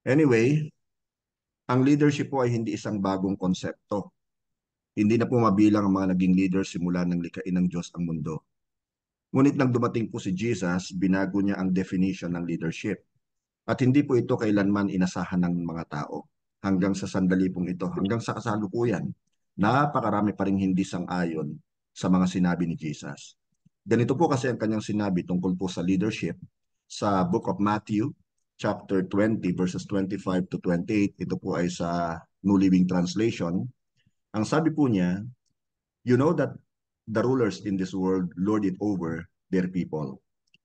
Anyway, ang leadership po ay hindi isang bagong konsepto. Hindi na po mabilang ang mga naging leader simula ng likhain ng Diyos ang mundo. Ngunit nang dumating po si Jesus, binago niya ang definition ng leadership. At hindi po ito kailanman inasahan ng mga tao. Hanggang sa sandali pong ito, hanggang sa kasalukuyan, napakarami pa rin hindi sang-ayon sa mga sinabi ni Jesus. Ganito po kasi ang kanyang sinabi tungkol po sa leadership sa Book of Matthew, chapter 20, verses 25 to 28. Ito po ay sa New Living Translation. Ang sabi po niya, you know that the rulers in this world lord it over their people,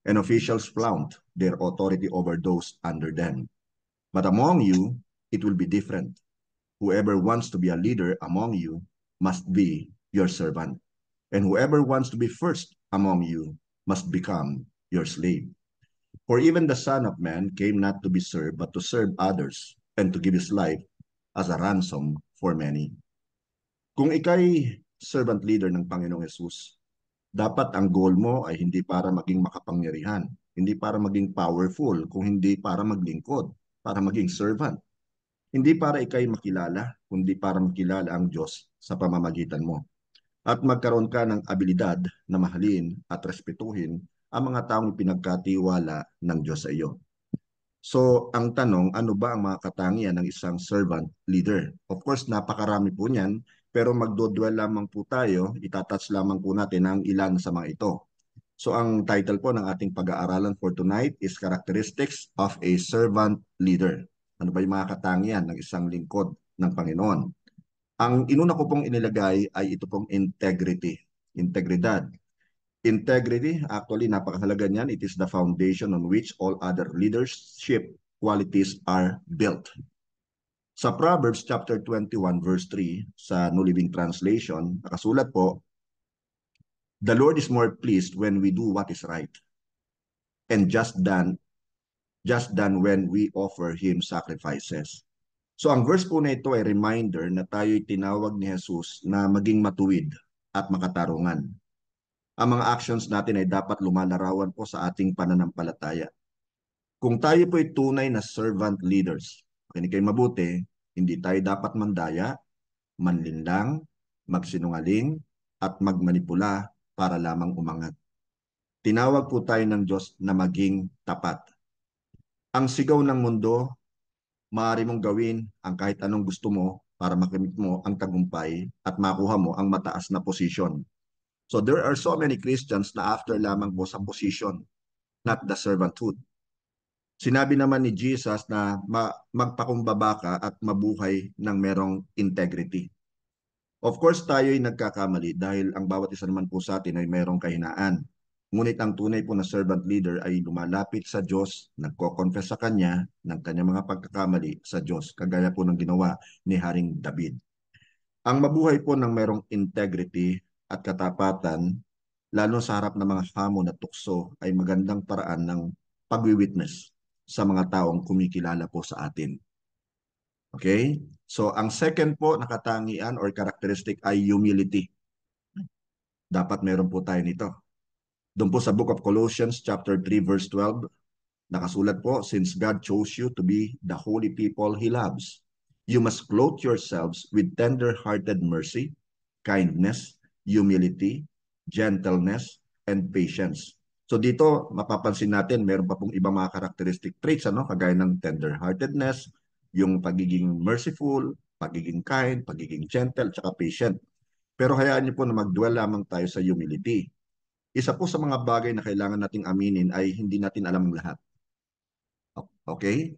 and officials flaunt their authority over those under them. But among you, it will be different. Whoever wants to be a leader among you must be your servant. And whoever wants to be first among you must become your slave. For even the Son of Man came not to be served, but to serve others, and to give his life as a ransom for many. Kung ikay servant leader ng Panginoong Yesus, dapat ang goal mo ay hindi para maging makapangyarihan, hindi para maging powerful, kung hindi para maglingkod, para maging servant. Hindi para ikay makilala, kundi para makilala ang Diyos sa pamamagitan mo. At magkaroon ka ng abilidad na mahalin at respetuhin ang mga taong pinagkatiwala ng Diyos sa iyo. So, ang tanong, ano ba ang mga katangian ng isang servant leader? Of course, napakarami po niyan, pero magdodwell lamang po tayo, itatouch lamang po natin ang ilan sa mga ito. So, ang title po ng ating pag-aaralan for tonight is Characteristics of a Servant Leader. Ano ba yung mga katangian ng isang lingkod ng Panginoon? Ang inuna ko pong inilagay ay ito pong integrity, integridad. Integrity, actually, napakahalaga niyan. It is the foundation on which all other leadership qualities are built. Sa Proverbs chapter 21 verse 3 sa New Living Translation, nakasulat po, the Lord is more pleased when we do what is right and just than when we offer Him sacrifices. So ang verse po na ito ay reminder na tayo'y tinawag ni Jesus na maging matuwid at makatarungan. Ang mga actions natin ay dapat lumalarawan po sa ating pananampalataya. Kung tayo po ay tunay na servant leaders, makinig kayo mabuti, hindi tayo dapat mandaya, manlinlang, magsinungaling, at magmanipula para lamang umangat. Tinawag po tayo ng Diyos na maging tapat. Ang sigaw ng mundo, maaari mong gawin ang kahit anong gusto mo para makamit mo ang tagumpay at makuha mo ang mataas na posisyon. So there are so many Christians na after lamang po sa position, not the servanthood. Sinabi naman ni Jesus na magpakumbaba ka at mabuhay ng merong integrity. Of course, tayo ay nagkakamali dahil ang bawat isa naman po sa atin ay merong kahinaan. Ngunit ang tunay po na servant leader ay lumalapit sa Diyos, nagko-confess sa Kanya ng kanyang mga pagkakamali sa Diyos, kagaya po ng ginawa ni Haring David. Ang mabuhay po ng merong integrity at katapatan, lalo sa harap ng mga hamon at tukso, ay magandang paraan ng pag-witness sa mga taong kumikilala po sa atin. Okay? So, ang second po na katangian or characteristic ay humility. Dapat meron po tayo nito. Doon po sa Book of Colossians chapter 3 verse 12, nakasulat po, since God chose you to be the holy people He loves, you must clothe yourselves with tender-hearted mercy, kindness, humility, gentleness, and patience. So dito, mapapansin natin, meron pa pong ibang mga characteristic traits, ano? Kagaya ng tender-heartedness, yung pagiging merciful, pagiging kind, pagiging gentle, tsaka patient. Pero hayaan niyo po na mag-dwell lamang tayo sa humility. Isa po sa mga bagay na kailangan nating aminin ay hindi natin alam ang lahat. Okay?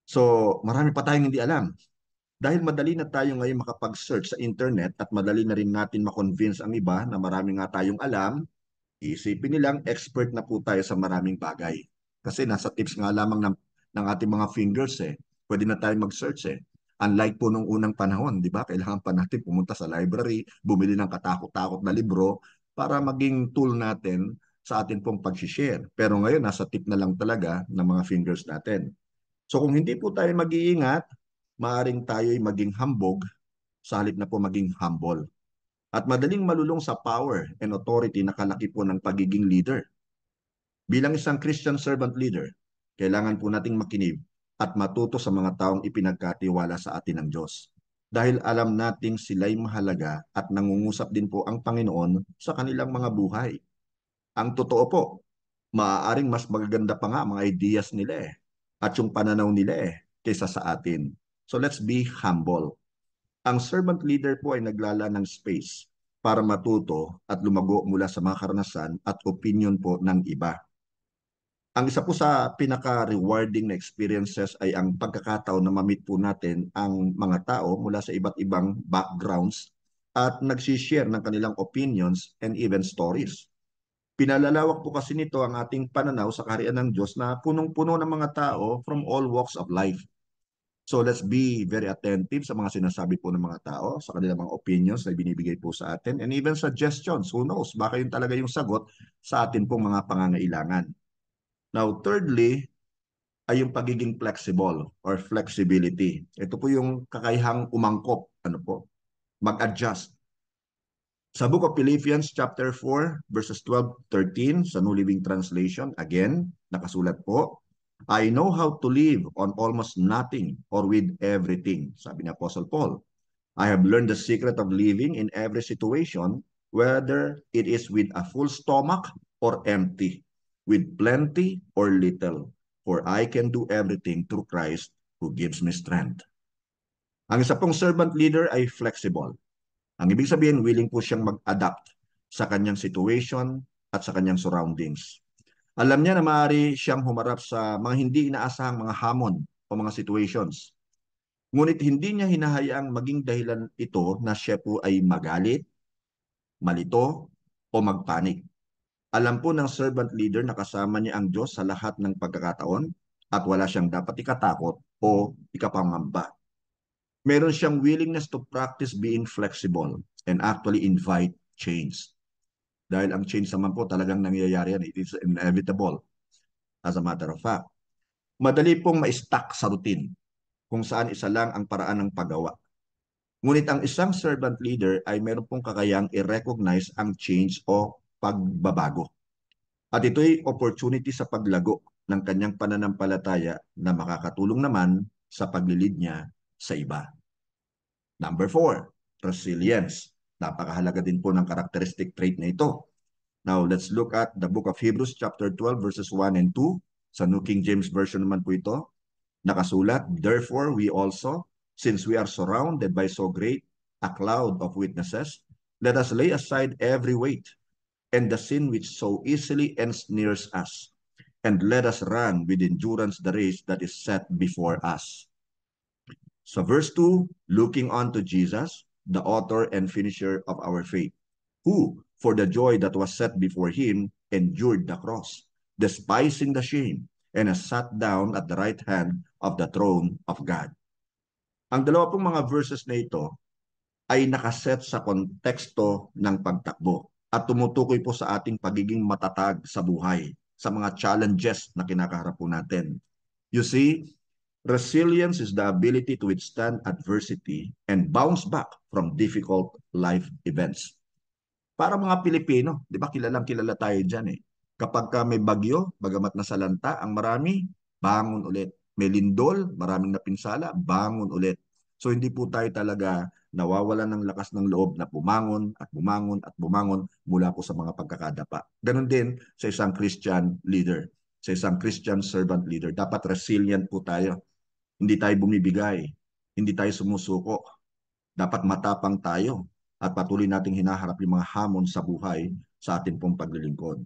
So, marami pa tayong hindi alam. Dahil madali na tayo ngayon makapag-search sa internet at madali na rin natin makonvince ang iba na marami nga tayong alam, isipin nilang expert na po tayo sa maraming bagay. Kasi nasa tips nga lamang ng ating mga fingers eh. Pwede na tayo mag-search eh. Unlike po nung unang panahon, di ba? Kailangan pa natin pumunta sa library, bumili ng katakot-takot na libro para maging tool natin sa atin pong pag-share. Pero ngayon, nasa tip na lang talaga ng mga fingers natin. So kung hindi po tayo mag-iingat, maaring tayo'y maging hambog sa halip na po maging humble. At madaling malulong sa power and authority na kalaki po ng pagiging leader. Bilang isang Christian servant leader, kailangan po nating makinig at matuto sa mga taong ipinagkatiwala sa atin ng Diyos. Dahil alam nating sila'y mahalaga at nangungusap din po ang Panginoon sa kanilang mga buhay. Ang totoo po, maaaring mas magaganda pa nga mga ideas nila at yung pananaw nila kaysa sa atin. So let's be humble. Ang servant leader po ay naglala ng space para matuto at lumago mula sa mga karanasan at opinion po ng iba. Ang isa po sa pinaka-rewarding na experiences ay ang pagkakataon na ma-meet po natin ang mga tao mula sa iba't ibang backgrounds at nagsishare ng kanilang opinions and even stories. Pinalalawak po kasi nito ang ating pananaw sa kaharian ng Diyos na punong-puno ng mga tao from all walks of life. So let's be very attentive sa mga sinasabi po ng mga tao, sa kanilang mga opinions na binibigay po sa atin, and even suggestions. Who knows? Baka yun talaga yung sagot sa atin pong mga pangangailangan. Now, thirdly, ay yung pagiging flexible or flexibility. Ito po yung kakayahang umangkop, mag-adjust. Sa Book of Philippians chapter 4 verses 12-13 sa New Living Translation, again, nakasulat po, I know how to live on almost nothing or with everything, sabi ni Apostle Paul. I have learned the secret of living in every situation, whether it is with a full stomach or empty, with plenty or little, for I can do everything through Christ who gives me strength. Ang isa pong servant leader ay flexible. Ang ibig sabihin, willing po siyang mag-adapt sa kanyang situation at sa kanyang surroundings. Alam niya na maaari siyang humarap sa mga hindi inaasahang mga hamon o mga situations. Ngunit hindi niya hinahayaang maging dahilan ito na siya po ay magalit, malito, o magpanik. Alam po ng servant leader na kasama niya ang Diyos sa lahat ng pagkakataon at wala siyang dapat ikatakot o ikapangamba. Meron siyang willingness to practice being flexible and actually invite change. Dahil ang change naman po talagang nangyayari yan. It is inevitable as a matter of fact. Madali pong ma-stuck sa routine kung saan isa lang ang paraan ng paggawa. Ngunit ang isang servant leader ay meron pong kakayang i-recognize ang change o pagbabago. At ito'y opportunity sa paglago ng kanyang pananampalataya na makakatulong naman sa paglilid niya sa iba. Number 4, resilience. Napakahalaga din po ng characteristic trait na ito. Now, let's look at the book of Hebrews chapter 12 verses 1 and 2. Sa New King James Version naman po ito. Nakasulat, therefore we also, since we are surrounded by so great a cloud of witnesses, let us lay aside every weight and the sin which so easily ensnares us, and let us run with endurance the race that is set before us. So verse 2, looking unto Jesus, the author and finisher of our faith, who, for the joy that was set before him, endured the cross, despising the shame, and has sat down at the right hand of the throne of God. Ang dalawa pong mga verses na ito ay nakaset sa konteksto ng pagtakbo at tumutukoy po sa ating pagiging matatag sa buhay, sa mga challenges na kinakaharap po natin. You see, resilience is the ability to withstand adversity and bounce back from difficult life events. Para mga Pilipino, di ba kilalang kilala tayo dyan eh. Kapag ka may bagyo, bagamat nasalanta, ang marami, bangon ulit. May lindol, maraming napinsala, bangon ulit. So hindi po tayo talaga nawawalan ng lakas ng loob na bumangon at bumangon at bumangon mula po sa mga pagkakadapa. Ganon din sa isang Christian leader, sa isang Christian servant leader. Dapat resilient po tayo. Hindi tayo bumibigay, hindi tayo sumusuko. Dapat matapang tayo at patuloy nating hinaharap yung mga hamon sa buhay sa ating pong paglilingkod.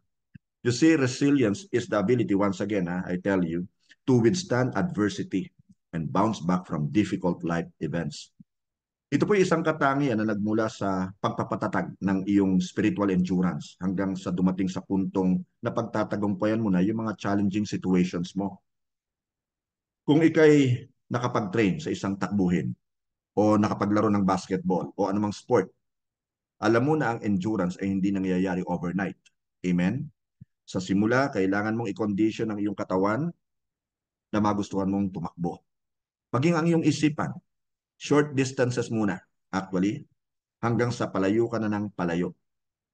You see, resilience is the ability, once again, I tell you, to withstand adversity and bounce back from difficult life events. Ito po isang katangian na nagmula sa pagpapatatag ng iyong spiritual endurance hanggang sa dumating sa puntong na pagtatagumpayan mo na yung mga challenging situations mo. Kung ikay nakapag-train sa isang takbuhin o nakapaglaro ng basketball o anumang sport, alam mo na ang endurance ay hindi nangyayari overnight. Amen? Sa simula, kailangan mong i-condition ang iyong katawan na magustuhan mong tumakbo. Maging ang iyong isipan, short distances muna, actually, hanggang sa palayo ka na ng palayo.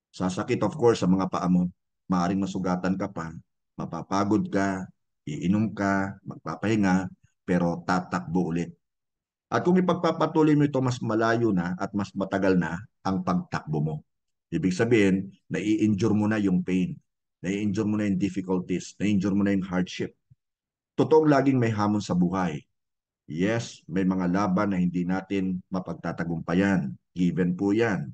Sasakit, of course, sa mga paa mo. Maaring masugatan ka pa, mapapagod ka, iinom ka, magpapahinga, pero tatakbo ulit. At kung ipagpapatuloy mo ito, mas malayo na at mas matagal na ang pagtakbo mo. Ibig sabihin, nai-endure mo na yung pain, nai-endure mo na yung difficulties, nai-endure mo na yung hardship. Totoong laging may hamon sa buhay. Yes, may mga laban na hindi natin mapagtatagumpayan. Given po yan.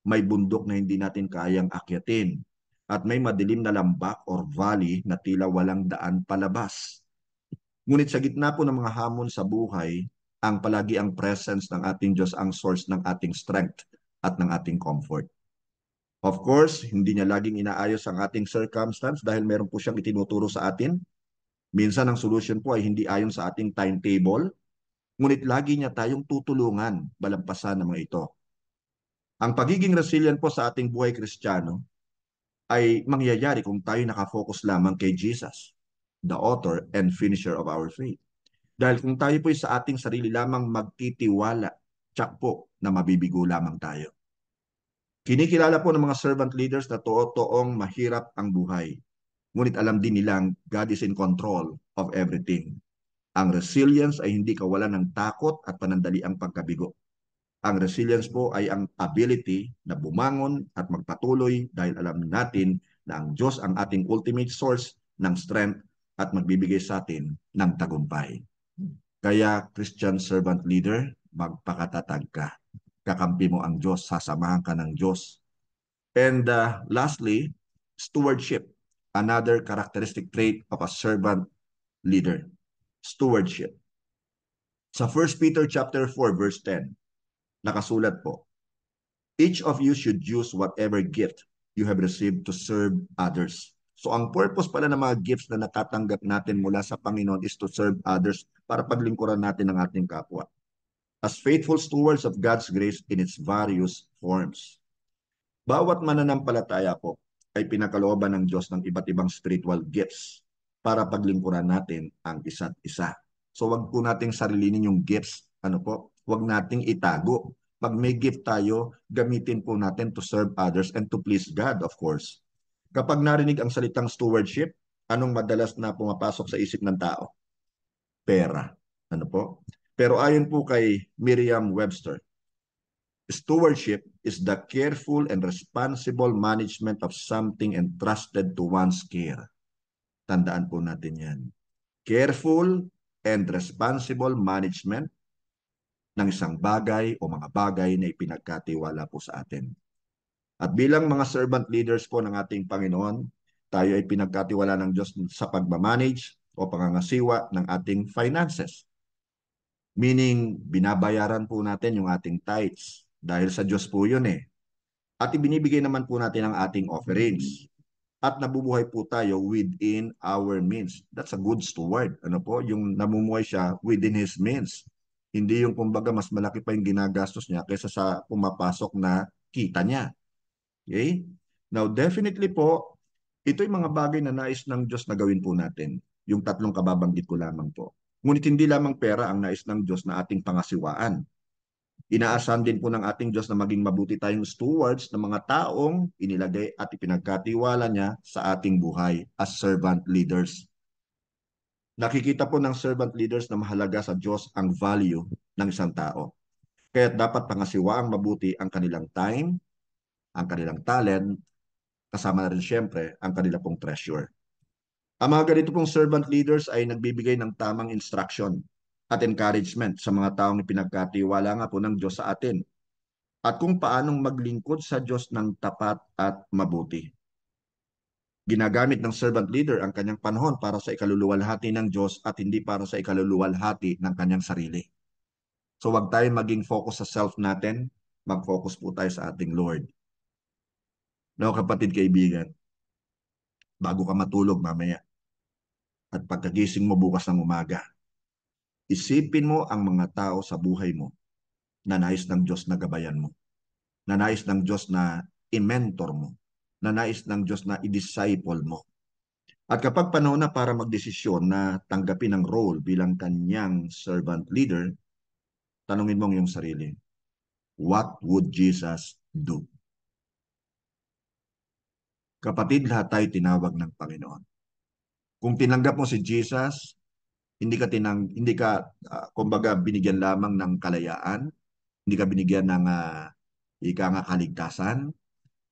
May bundok na hindi natin kayang akyatin. At may madilim na lambak or valley na tila walang daan palabas. Ngunit sa gitna po ng mga hamon sa buhay, ang palagi ang presence ng ating Diyos ang source ng ating strength at ng ating comfort. Of course, hindi niya laging inaayos ang ating circumstance dahil meron po siyang itinuturo sa atin. Minsan ang solution po ay hindi ayon sa ating timetable, ngunit lagi niya tayong tutulungan balampasan ng mga ito. Ang pagiging resilient po sa ating buhay Kristiyano ay mangyayari kung tayo nakafocus lamang kay Jesus, the author and finisher of our faith. Dahil kung tayo po sa ating sarili lamang magtitiwala, tsak po na mabibigo lamang tayo. Kinikilala po ng mga servant leaders na totoong mahirap ang buhay. Ngunit alam din nilang God is in control of everything. Ang resilience ay hindi kawalan ng takot at panandali ang pagkabigo. Ang resilience po ay ang ability na bumangon at magpatuloy dahil alam natin na ang Diyos ang ating ultimate source ng strength at magbibigay sa atin ng tagumpay. Kaya Christian servant leader, magpakatatag ka. Kakampi mo ang Diyos, sasamahan ka ng Diyos. And lastly, stewardship. Another characteristic trait of a servant leader. Stewardship. Sa 1 Peter chapter 4 verse 10, nakasulat po, each of you should use whatever gift you have received to serve others. So ang purpose pala ng mga gifts na natatanggap natin mula sa Panginoon is to serve others para paglingkuran natin ang ating kapwa. As faithful stewards of God's grace in its various forms. Bawat mananampalataya po ay pinakalooban ng Diyos ng iba't ibang spiritual gifts para paglingkuran natin ang isa't isa. So wag po nating sarilinin yung gifts, wag nating itago. Pag may gift tayo, gamitin po natin to serve others and to please God, of course. Kapag narinig ang salitang stewardship, anong madalas na pumapasok sa isip ng tao? Pera. Ano po? Pero ayon po kay Merriam-Webster, stewardship is the careful and responsible management of something entrusted to one's care. Tandaan po natin yan. Careful and responsible management ng isang bagay o mga bagay na ipinagkatiwala po sa atin. At bilang mga servant leaders po ng ating Panginoon, tayo ay pinagkatiwala ng Diyos sa pagmamanage o pangangasiwa ng ating finances. Meaning, binabayaran po natin yung ating tithes dahil sa Diyos po yun eh. At ibinibigay naman po natin ang ating offerings. At nabubuhay po tayo within our means. That's a good steward. Ano po? Yung namumuhay siya within his means. Hindi yung kumbaga mas malaki pa yung ginagastos niya kaysa sa pumapasok na kita niya. Okay? Now, definitely po, ito yung mga bagay na nais ng Diyos na gawin po natin. Yung tatlong kababanggit ko lamang po. Ngunit hindi lamang pera ang nais ng Diyos na ating pangasiwaan. Inaasahan din po ng ating Diyos na maging mabuti tayong stewards ng mga taong inilagay at ipinagkatiwala niya sa ating buhay as servant leaders. Nakikita po ng servant leaders na mahalaga sa Diyos ang value ng isang tao. Kaya dapat pangasiwaang mabuti ang kanilang time, ang kanilang talent, kasama na rin siyempre ang kanilang pong treasure. Ang mga ganito pong servant leaders ay nagbibigay ng tamang instruction at encouragement sa mga taong ipinagkatiwala nga po ng Diyos sa atin at kung paanong maglingkod sa Diyos ng tapat at mabuti. Ginagamit ng servant leader ang kanyang panahon para sa ikaluluwalhati ng Diyos at hindi para sa ikaluluwalhati ng kanyang sarili. So wag tayo maging focus sa self natin, mag-focus po tayo sa ating Lord. No, kapatid, kaibigan, bago ka matulog mamaya at pagkagising mo bukas ng umaga, isipin mo ang mga tao sa buhay mo na nais ng Diyos na gabayan mo, na nais ng Diyos na i-mentor mo, na nais ng Diyos na i-disciple mo. At kapag panahon na para magdesisyon na tanggapin ang role bilang kanyang servant leader, tanungin mo ang iyong sarili, what would Jesus do? Kapatid, lahat tayo tinawag ng Panginoon. Kung tinanggap mo si Jesus, hindi ka kumbaga binigyan lamang ng kalayaan, hindi ka binigyan ng ika nga kaligtasan,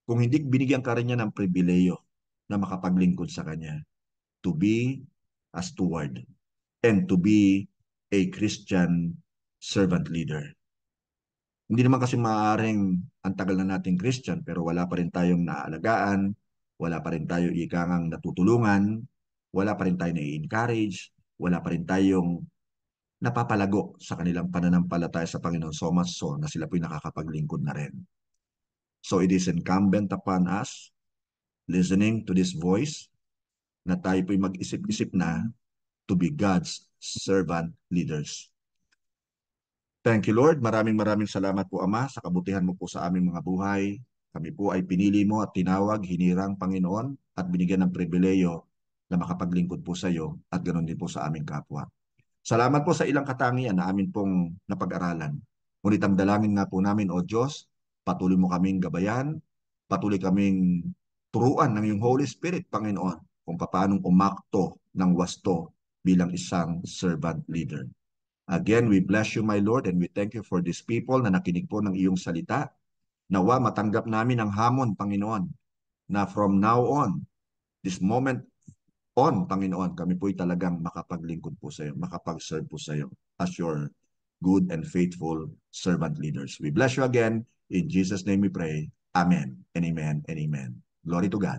kung hindi binigyan ka rin niya ng pribileyo na makapaglingkod sa kanya, to be a steward and to be a Christian servant leader. Hindi naman kasi maaaring ang tagal na nating Christian pero wala pa rin tayong naaalagaan, wala pa rin tayo ikangang natutulungan, wala pa rin tayo na-encourage, wala pa rin tayong napapalago sa kanilang pananampalataya sa Panginoon so much so na sila po'y nakakapaglingkod na rin. So it is incumbent upon us, listening to this voice, na tayo po'y mag-isip-isip na to be God's servant leaders. Thank you, Lord. Maraming salamat po, Ama, sa kabutihan mo po sa aming mga buhay. Kami po ay pinili mo at tinawag, hinirang, Panginoon, at binigyan ng pribileyo na makapaglingkod po sa iyo at ganoon din po sa aming kapwa. Salamat po sa ilang katangian na amin pong napag-aralan. Ngunit ang dalangin nga po namin, O Diyos, patuloy mo kaming gabayan, patuloy kaming turuan ng iyong Holy Spirit, Panginoon, kung paanong umakto ng wasto bilang isang servant leader. Again, we bless you, my Lord, and we thank you for these people na nakinig po ng iyong salita. Nawa, matanggap namin ang hamon, Panginoon, na from now on, this moment on, Panginoon, kami po'y talagang makapaglingkod po sa iyo, makapag-serve po sa iyo as your good and faithful servant leaders. We bless you again. In Jesus' name we pray. Amen and amen and amen. Glory to God.